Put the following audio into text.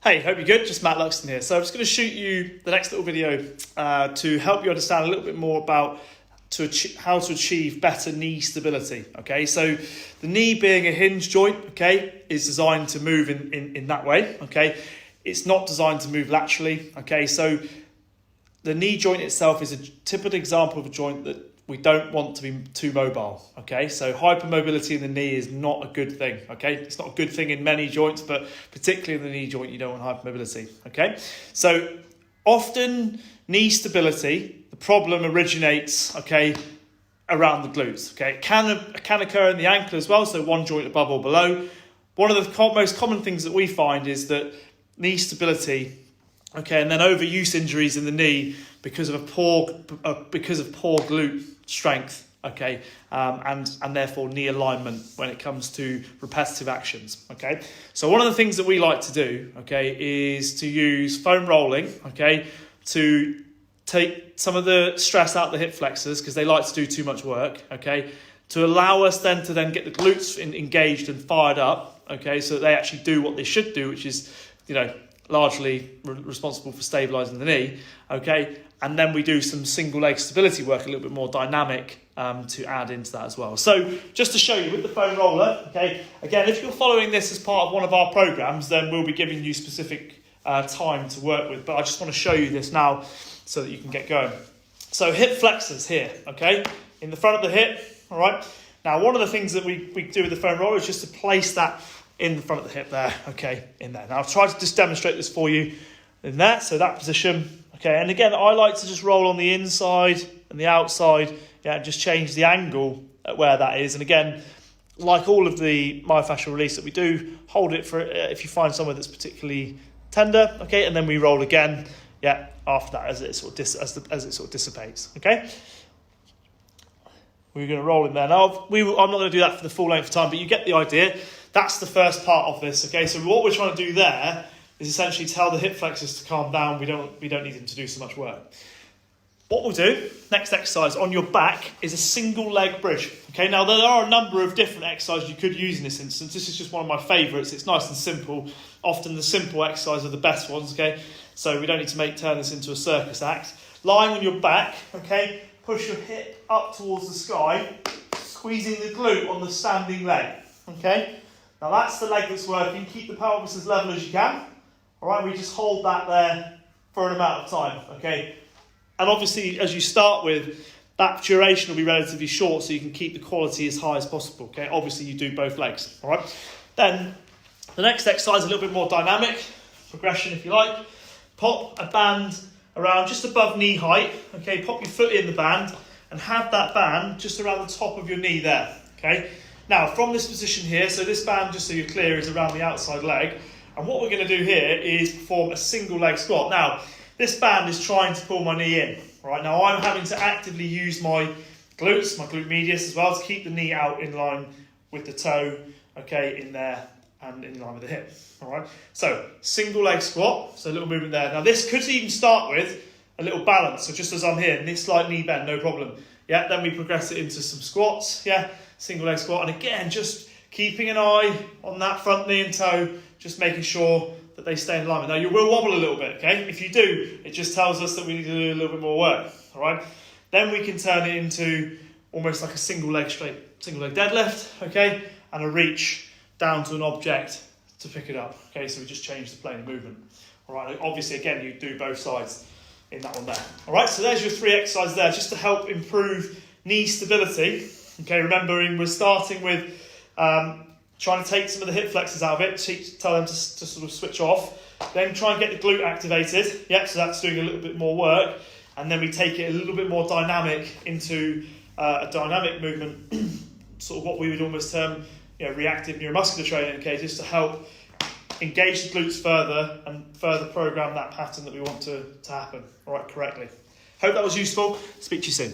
Hey, hope you're good. Just Matt Luxton here. So I'm just going to shoot you the next little video to help you understand a little bit more about how to achieve better knee stability. Okay, so the knee being a hinge joint, okay, is designed to move in that way. Okay, it's not designed to move laterally. Okay, so the knee joint itself is a typical example of a joint that we don't want to be too mobile, okay? So hypermobility in the knee is not a good thing, okay? It's not a good thing in many joints, but particularly in the knee joint, you don't want hypermobility, okay? So often knee stability, the problem originates, okay, around the glutes, okay? It can occur in the ankle as well, so one joint above or below. One of the most common things that we find is that knee stability, okay, and then overuse injuries in the knee because of poor glute strength, okay, and therefore knee alignment when it comes to repetitive actions, okay. So one of the things that we like to do, okay, is to use foam rolling, okay, to take some of the stress out of the hip flexors because they like to do too much work, okay, to allow us then to get the glutes engaged and fired up, okay, so that they actually do what they should do, which is, largely responsible for stabilising the knee, okay? And then we do some single leg stability work, a little bit more dynamic to add into that as well. So just to show you with the foam roller, okay, again, if you're following this as part of one of our programs, then we'll be giving you specific time to work with, but I just want to show you this now so that you can get going. So hip flexors here, okay, in the front of the hip, all right? Now, one of the things that we do with the foam roller is just to place that in the front of the hip there, okay, in there. Now, I've tried to just demonstrate this for you in there, so that position, okay. And again, I like to just roll on the inside and the outside, yeah, and just change the angle at where that is. And again, like all of the myofascial release that we do, hold it for if you find somewhere that's particularly tender, okay, and then we roll again, yeah, after that as it sort of dissipates, okay. We're going to roll in there. Now, I'm not going to do that for the full length of time, but you get the idea. That's the first part of this, okay? So what we're trying to do there is essentially tell the hip flexors to calm down. We don't need them to do so much work. What we'll do, next exercise on your back, is a single leg bridge, okay? Now, there are a number of different exercises you could use in this instance. This is just one of my favourites. It's nice and simple. Often the simple exercises are the best ones, okay? So we don't need to turn this into a circus act. Lying on your back, okay? Push your hip up towards the sky, squeezing the glute on the standing leg, okay? Now that's the leg that's working. Keep the pelvis as level as you can. All right, we just hold that there for an amount of time, okay? And obviously, as you start with, that duration will be relatively short so you can keep the quality as high as possible, okay? Obviously, you do both legs, all right? Then the next exercise is a little bit more dynamic, progression if you like. Pop a band around just above knee height, okay? Pop your foot in the band and have that band just around the top of your knee there, okay? Now, from this position here, so this band, just so you're clear, is around the outside leg. And what we're going to do here is perform a single leg squat. Now, this band is trying to pull my knee in. Right now, I'm having to actively use my glutes, my glute medius as well, to keep the knee out in line with the toe, okay, in there and in line with the hip. All right. So, single leg squat. So, a little movement there. Now, this could even start with a little balance. So, just as I'm here, this slight knee bend, no problem. Yeah. Then we progress it into some squats. Yeah. Single leg squat, and again, just keeping an eye on that front knee and toe, just making sure that they stay in alignment. Now, you will wobble a little bit, okay? If you do, it just tells us that we need to do a little bit more work, all right? Then we can turn it into almost like a single leg deadlift, okay? And a reach down to an object to pick it up, okay? So we just change the plane of movement, all right? Obviously, again, you do both sides in that one there, all right? So there's your 3 exercises there, just to help improve knee stability. Okay, remembering we're starting with trying to take some of the hip flexors out of it, tell them to sort of switch off, then try and get the glute activated. Yep, so that's doing a little bit more work. And then we take it a little bit more dynamic into a dynamic movement, sort of what we would almost term reactive neuromuscular training, okay, just to help engage the glutes further and further program that pattern that we want to happen, all right, correctly. Hope that was useful. Speak to you soon.